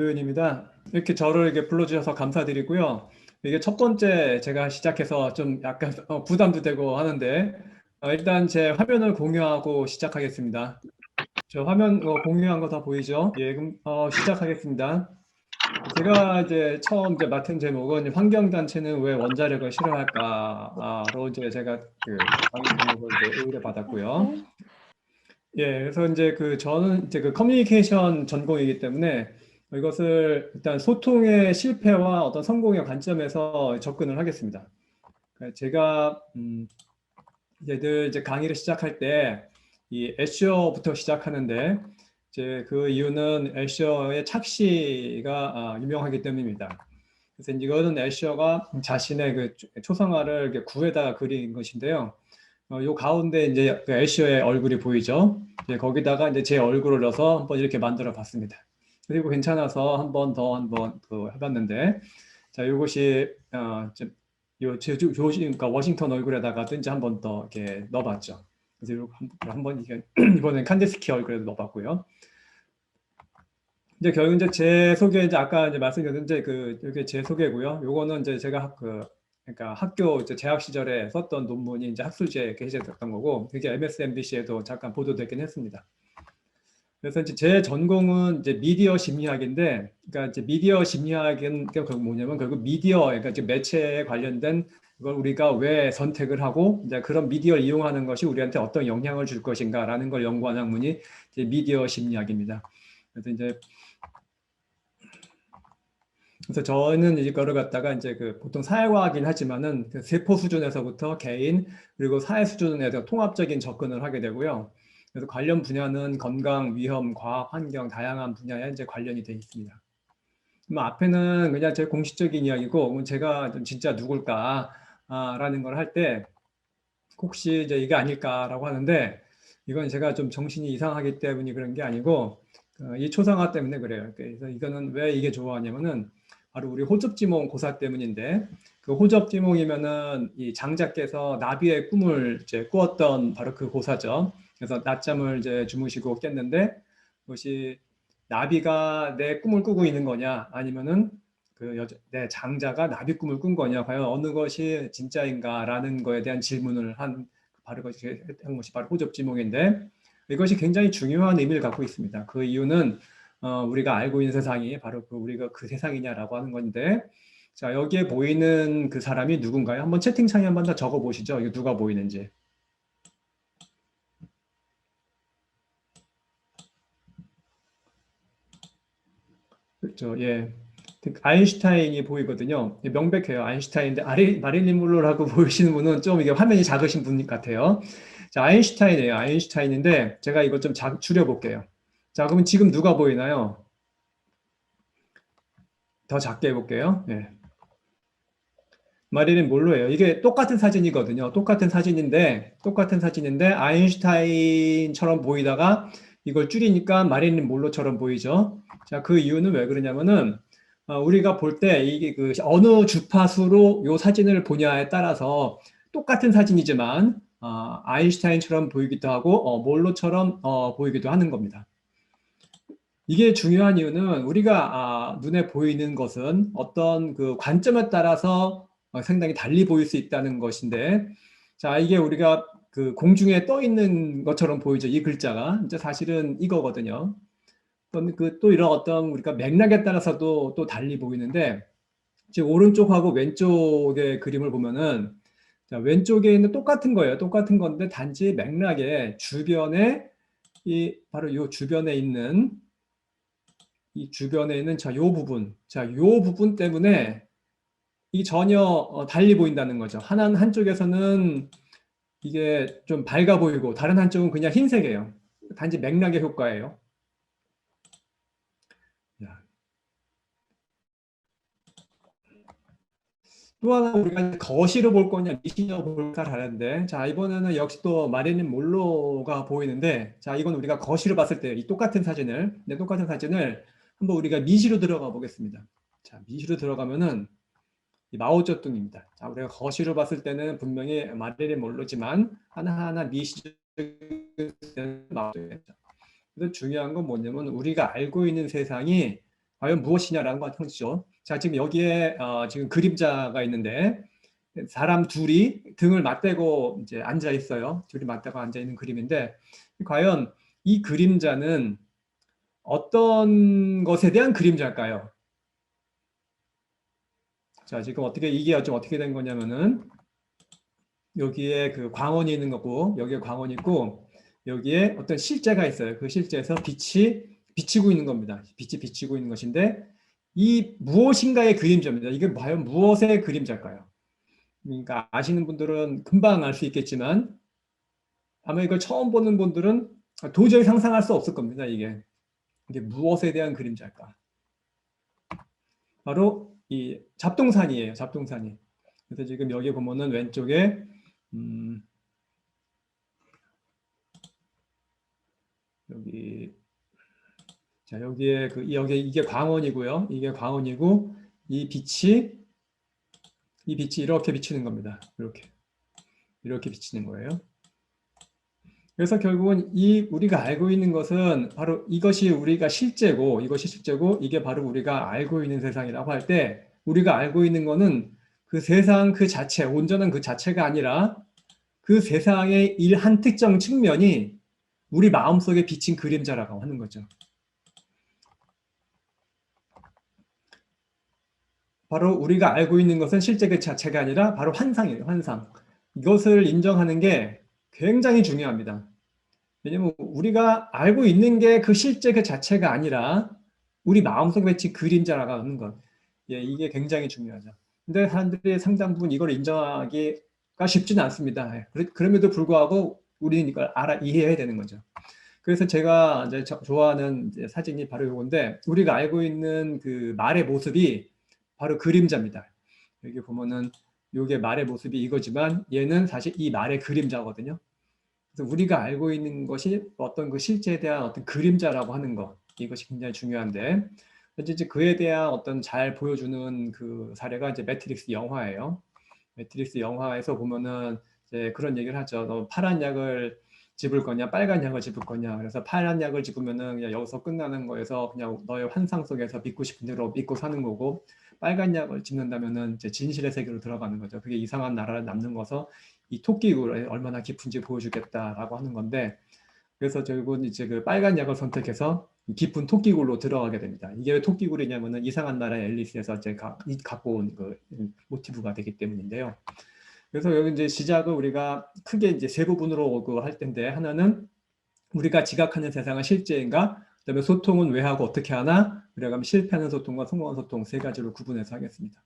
안도현입니다. 이렇게 저를 이렇게 불러주셔서 감사드리고요. 이게 첫 번째 제가 시작해서 좀 약간 부담도 되고 하는데 일단 제 화면을 공유하고 시작하겠습니다. 저 화면 공유한 거 다 보이죠? 예, 그럼 시작하겠습니다. 제가 이제 처음 이제 맡은 제목은 환경단체는 왜 원자력을 싫어할까로 이제 제가 그 강의 제목을 이제 의뢰받았고요. 예, 그래서 이제 저는 이제 커뮤니케이션 전공이기 때문에 이것을 일단 소통의 실패와 어떤 성공의 관점에서 접근을 하겠습니다. 그러니까 제가 얘들 이제 강의를 시작할 때 이 애쇼부터 시작하는데 이제 그 이유는 애쇼의 착시가 유명하기 때문입니다. 그래서 이거는 애쇼가 자신의 그 초상화를 이렇게 구에다가 그린 것인데요. 요 가운데 이제 그 애쉬의 얼굴이 보이죠? 이제 거기다가 이제 제 얼굴을 넣어서 한번 이렇게 만들어 봤습니다. 그리고 괜찮아서 한번 해봤는데, 자, 요것이, 그러니까 워싱턴 얼굴에다가도 이제 한번 더 이렇게 넣어봤죠. 그래서 요거 한번 이게, 이번엔 칸디스키 얼굴에도 넣어봤고요. 이제 결국 이제 제 소개, 이제 아까 이제 말씀드렸는데, 이게 제 소개고요. 요거는 이제 제가 그러니까 학교 이제 재학 시절에 썼던 논문이 이제 학술지에 게재됐던 거고, 그게 MSNBC에도 잠깐 보도되긴 했습니다. 그래서 이제 제 전공은 이제 미디어 심리학인데, 그러니까 이제 미디어 심리학은 결국 뭐냐면 결국 미디어, 그러니까 이제 매체에 관련된 그걸 우리가 왜 선택을 하고 이제 그런 미디어를 이용하는 것이 우리한테 어떤 영향을 줄 것인가라는 걸 연구하는 학문이 이제 미디어 심리학입니다. 그래서 저는 이거를 갖다가 이제 보통 사회과학이긴 하지만은 그 세포 수준에서부터 개인 그리고 사회 수준에서 통합적인 접근을 하게 되고요. 그래서 관련 분야는 건강, 위험, 과학, 환경 다양한 분야에 이제 관련이 되어 있습니다. 그럼 앞에는 그냥 제 공식적인 이야기고 제가 좀 진짜 누굴까라는 걸 할 때 혹시 이제 이게 아닐까라고 하는데 이건 제가 좀 정신이 이상하기 때문에 그런 게 아니고 이 초상화 때문에 그래요. 그래서 이거는 왜 이게 좋아하냐면은 바로 우리 호접지몽 고사 때문인데 그 호접지몽이면은 이 장자께서 나비의 꿈을 이제 꾸었던 바로 그 고사죠. 그래서 낮잠을 이제 주무시고 깼는데 그것이 나비가 내 꿈을 꾸고 있는 거냐 아니면은 내 장자가 나비 꿈을 꾼 거냐 과연 어느 것이 진짜인가라는 거에 대한 질문을 한 바로 한 것이 바로 호접지몽인데 이것이 굉장히 중요한 의미를 갖고 있습니다. 그 이유는 우리가 알고 있는 세상이 바로 우리가 그 세상이냐라고 하는 건데 자 여기에 보이는 그 사람이 누군가요? 한번 채팅창에 한번 더 적어 보시죠. 이거 누가 보이는지. 그렇죠. 예. 아인슈타인이 보이거든요. 명백해요. 아인슈타인인데 마릴린 monroe라고 보이시는 분은 좀 이게 화면이 작으신 분 같아요. 자, 아인슈타인이에요. 아인슈타인인데 제가 이거 좀 줄여볼게요. 자, 그러면 지금 누가 보이나요? 더 작게 해볼게요. 예. 마릴린 monroe예요. 이게 똑같은 사진이거든요. 똑같은 사진인데 아인슈타인처럼 보이다가 이걸 줄이니까 마릴린 monroe처럼 보이죠. 자, 그 이유는 왜 그러냐면은 우리가 볼 때 이게 어느 주파수로 이 사진을 보냐에 따라서 똑같은 사진이지만 아인슈타인처럼 보이기도 하고 몰로처럼 보이기도 하는 겁니다. 이게 중요한 이유는 우리가 눈에 보이는 것은 어떤 그 관점에 따라서 상당히 달리 보일 수 있다는 것인데 자 이게 우리가 그 공중에 떠 있는 것처럼 보이죠. 이 글자가 이제 사실은 이거거든요. 또 이런 어떤 우리가 맥락에 따라서도 또 달리 보이는데 지금 오른쪽하고 왼쪽의 그림을 보면은 자, 왼쪽에 있는 똑같은 거예요. 똑같은 건데 단지 맥락에 주변에 바로 이 주변에 있는 요 부분 요 부분 때문에 이 전혀 달리 보인다는 거죠. 한쪽에서는 이게 좀 밝아 보이고 다른 한쪽은 그냥 흰색이에요. 단지 맥락의 효과예요. 또 하나 우리가 거시로 볼 거냐 미시로 볼까 하는데 자 이번에는 역시 또 마릴린 monroe가 보이는데 자 이건 우리가 거시로 봤을 때 이 똑같은 사진을 한번 우리가 미시로 들어가 보겠습니다. 자 미시로 들어가면은 이 마오쩌둥입니다. 자 우리가 거시로 봤을 때는 분명히 마릴린 monroe지만 하나하나 미시적인 마오쩌둥이죠. 그래서 중요한 건 뭐냐면 우리가 알고 있는 세상이 과연 무엇이냐라는 것이죠. 자, 지금 여기에 지금 그림자가 있는데 사람 둘이 등을 맞대고 이제 앉아 있어요. 둘이 맞대고 앉아 있는 그림인데 과연 이 그림자는 어떤 것에 대한 그림자일까요? 자, 지금 이게 좀 어떻게 된 거냐면은 여기에 그 광원이 있는 거고 여기에 광원이 있고 여기에 어떤 실제가 있어요. 그 실제에서 빛이 비치고 있는 겁니다. 빛이 비치고 있는 것인데 이 무엇인가의 그림자입니다. 이게 과연 무엇의 그림자일까요? 그러니까 아시는 분들은 금방 알 수 있겠지만 아마 이걸 처음 보는 분들은 도저히 상상할 수 없을 겁니다. 이게 무엇에 대한 그림자일까? 바로 이 잡동사니예요. 잡동사니. 그래서 지금 여기 보면은 왼쪽에 여기 자 여기에 이게 광원이고요. 이게 광원이고 이 빛이 이렇게 비치는 겁니다. 이렇게 비치는 거예요. 그래서 결국은 우리가 알고 있는 것은 바로 이것이 실제고 이게 바로 우리가 알고 있는 세상이라고 할 때 우리가 알고 있는 것은 그 세상 그 자체, 온전한 그 자체가 아니라 그 세상의 한 특정 측면이 우리 마음속에 비친 그림자라고 하는 거죠. 바로 우리가 알고 있는 것은 실제 그 자체가 아니라 바로 환상이에요. 환상. 이것을 인정하는 게 굉장히 중요합니다. 왜냐면 우리가 알고 있는 게 그 실제 그 자체가 아니라 우리 마음속에 비친 그림자라고 하는 것. 예, 이게 굉장히 중요하죠. 근데 사람들이 상당 부분 이걸 인정하기가 쉽지는 않습니다. 예, 그럼에도 불구하고 우리는 이걸 이해해야 되는 거죠. 그래서 제가 이제 좋아하는 이제 사진이 바로 이건데 우리가 알고 있는 그 말의 모습이 바로 그림자입니다. 여기 보면은 이게 말의 모습이 이거지만 얘는 사실 이 말의 그림자거든요. 그래서 우리가 알고 있는 것이 어떤 그 실제에 대한 어떤 그림자라고 하는 것 이것이 굉장히 중요한데 이제 그에 대한 어떤 잘 보여주는 그 사례가 이제 매트릭스 영화예요. 매트릭스 영화에서 보면은 이제 그런 얘기를 하죠. 너 파란 약을 집을 거냐, 빨간 약을 집을 거냐. 그래서 파란 약을 집으면은 그냥 여기서 끝나는 거에서 그냥 너의 환상 속에서 믿고 싶은 대로 믿고 사는 거고, 빨간 약을 집는다면은 이제 진실의 세계로 들어가는 거죠. 그게 이상한 나라를 남는 거서 이 토끼굴에 얼마나 깊은지 보여주겠다라고 하는 건데, 그래서 결국은 이제 그 빨간 약을 선택해서 깊은 토끼굴로 들어가게 됩니다. 이게 왜 토끼굴이냐면은 이상한 나라의 앨리스에서 이제 갖고 온 그 모티브가 되기 때문인데요. 그래서 여기 이제 시작을 우리가 크게 이제 세 부분으로 할 텐데 하나는 우리가 지각하는 세상은 실제인가? 그다음에 소통은 왜 하고 어떻게 하나? 그래가면 실패하는 소통과 성공하는 소통 세 가지로 구분해서 하겠습니다.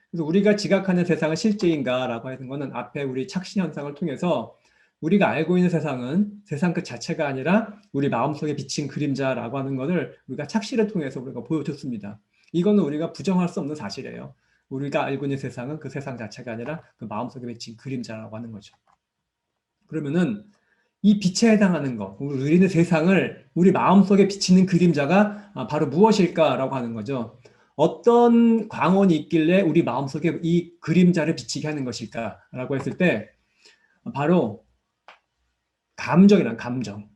그래서 우리가 지각하는 세상은 실제인가라고 하는 것은 앞에 우리 착시 현상을 통해서 우리가 알고 있는 세상은 세상 그 자체가 아니라 우리 마음속에 비친 그림자라고 하는 것을 우리가 착시를 통해서 우리가 보여줬습니다. 이거는 우리가 부정할 수 없는 사실이에요. 우리가 알고 있는 세상은 그 세상 자체가 아니라 그 마음속에 비친 그림자라고 하는 거죠. 그러면은 이 빛에 해당하는 것, 우리는 세상을 우리 마음속에 비치는 그림자가 바로 무엇일까라고 하는 거죠. 어떤 광원이 있길래 우리 마음속에 이 그림자를 비치게 하는 것일까라고 했을 때 바로 감정이란 감정.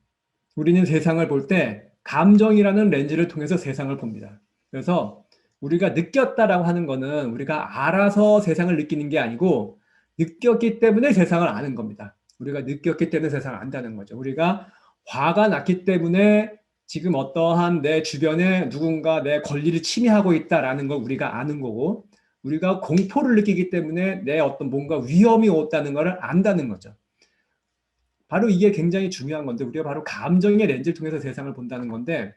우리는 세상을 볼 때 감정이라는 렌즈를 통해서 세상을 봅니다. 그래서 우리가 느꼈다라고 하는 거는 우리가 알아서 세상을 느끼는 게 아니고 느꼈기 때문에 세상을 아는 겁니다. 우리가 느꼈기 때문에 세상을 안다는 거죠. 우리가 화가 났기 때문에 지금 어떠한 내 주변에 누군가 내 권리를 침해하고 있다라는 걸 우리가 아는 거고, 우리가 공포를 느끼기 때문에 내 어떤 뭔가 위험이 왔다는 것을 안다는 거죠. 바로 이게 굉장히 중요한 건데 우리가 바로 감정의 렌즈를 통해서 세상을 본다는 건데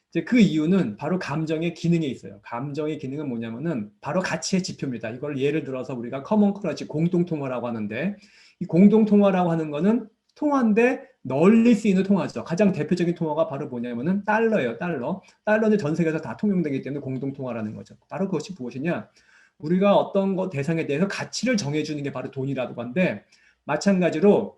이제 그 이유는 바로 감정의 기능에 있어요. 감정의 기능은 뭐냐면은 바로 가치의 지표입니다. 이걸 예를 들어서 우리가 커먼 커런시 공동통화라고 하는데 이 공동통화라고 하는 거는 통화인데 널리 쓰이는 통화죠. 가장 대표적인 통화가 바로 뭐냐면은 달러예요. 달러는 전 세계에서 다 통용되기 때문에 공동통화라는 거죠. 바로 그것이 무엇이냐? 우리가 어떤 것 대상에 대해서 가치를 정해주는 게 바로 돈이라고 하는데 마찬가지로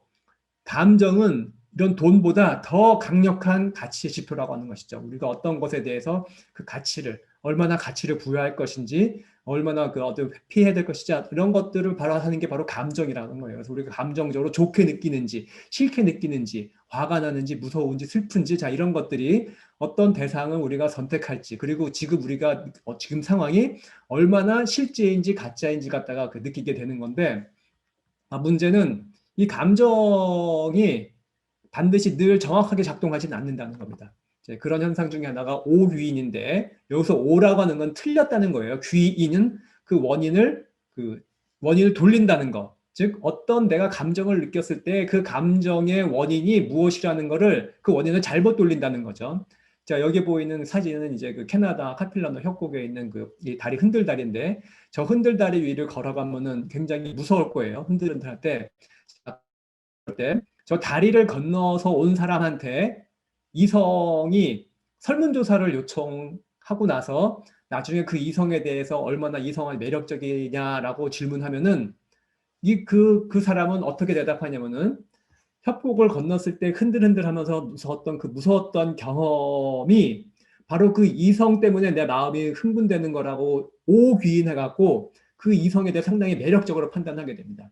감정은 이런 돈보다 더 강력한 가치의 지표라고 하는 것이죠. 우리가 어떤 것에 대해서 그 가치를 얼마나 가치를 부여할 것인지 얼마나 그 어떤 피해야 될 것이지, 이런 것들을 바로 하는 게 바로 감정이라는 거예요. 그래서 우리가 감정적으로 좋게 느끼는지, 싫게 느끼는지, 화가 나는지, 무서운지, 슬픈지, 자, 이런 것들이 어떤 대상을 우리가 선택할지, 그리고 지금 우리가 지금 상황이 얼마나 실제인지 가짜인지 갖다가 느끼게 되는 건데, 문제는 이 감정이 반드시 늘 정확하게 작동하지는 않는다는 겁니다. 그런 현상 중에 하나가 오귀인인데, 여기서 오라고 하는 건 틀렸다는 거예요. 귀인은 그 원인을 돌린다는 거. 즉 어떤 내가 감정을 느꼈을 때 그 감정의 원인이 무엇이라는 거를, 그 원인을 잘못 돌린다는 거죠. 자, 여기 보이는 사진은 이제 그 캐나다 카필라노 협곡에 있는 이 다리 흔들다리인데, 저 흔들다리 위를 걸어가면은 굉장히 무서울 거예요. 흔들흔들 때. 저 다리를 건너서 온 사람한테 이성이 설문조사를 요청하고 나서 나중에 그 이성에 대해서 얼마나 이성이 매력적이냐라고 질문하면은 그 사람은 어떻게 대답하냐면은, 협곡을 건넜을 때 흔들흔들 하면서 무서웠던 경험이 바로 그 이성 때문에 내 마음이 흥분되는 거라고 오귀인해갖고 그 이성에 대해 상당히 매력적으로 판단하게 됩니다.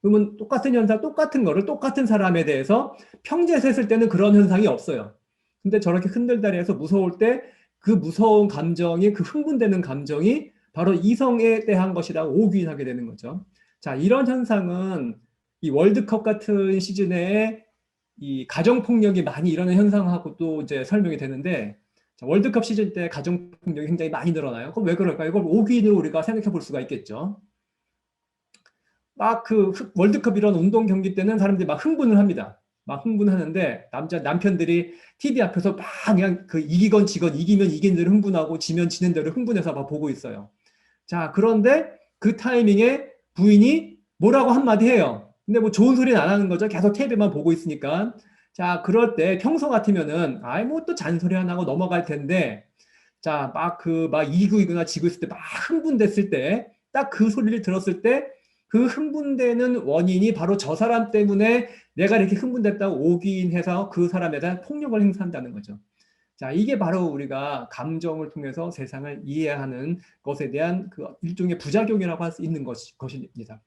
그러면 똑같은 현상, 똑같은 거를 똑같은 사람에 대해서 평지에서 했을 때는 그런 현상이 없어요. 근데 저렇게 흔들다리에서 무서울 때 그 무서운 감정이, 그 흥분되는 감정이 바로 이성에 대한 것이라고 오귀인하게 되는 거죠. 자, 이런 현상은 이 월드컵 같은 시즌에 이 가정폭력이 많이 일어나는 현상하고도 이제 설명이 되는데, 자, 월드컵 시즌 때 가정폭력이 굉장히 많이 늘어나요. 그럼 왜 그럴까요? 이걸 오귀인으로 우리가 생각해 볼 수가 있겠죠. 막 월드컵 이런 운동 경기 때는 사람들이 막 흥분을 합니다. 막 흥분하는데 남편들이 TV 앞에서 막 그냥 이기건 지건, 이기면 이긴 대로 흥분하고 지면 지는 대로 흥분해서 막 보고 있어요. 자, 그런데 그 타이밍에 부인이 뭐라고 한마디 해요. 근데 뭐 좋은 소리는 안 하는 거죠. 계속 TV만 보고 있으니까. 자, 그럴 때 평소 같으면은 뭐 또 잔소리 안 하고 넘어갈 텐데, 자, 막 이기거나 지고 있을 때 막 흥분됐을 때, 딱 그 소리를 들었을 때 그 흥분되는 원인이 바로 저 사람 때문에 내가 이렇게 흥분됐다고 오기인해서 그 사람에 대한 폭력을 행사한다는 거죠. 자, 이게 바로 우리가 감정을 통해서 세상을 이해하는 것에 대한 그 일종의 부작용이라고 할 수 있는 것입니다.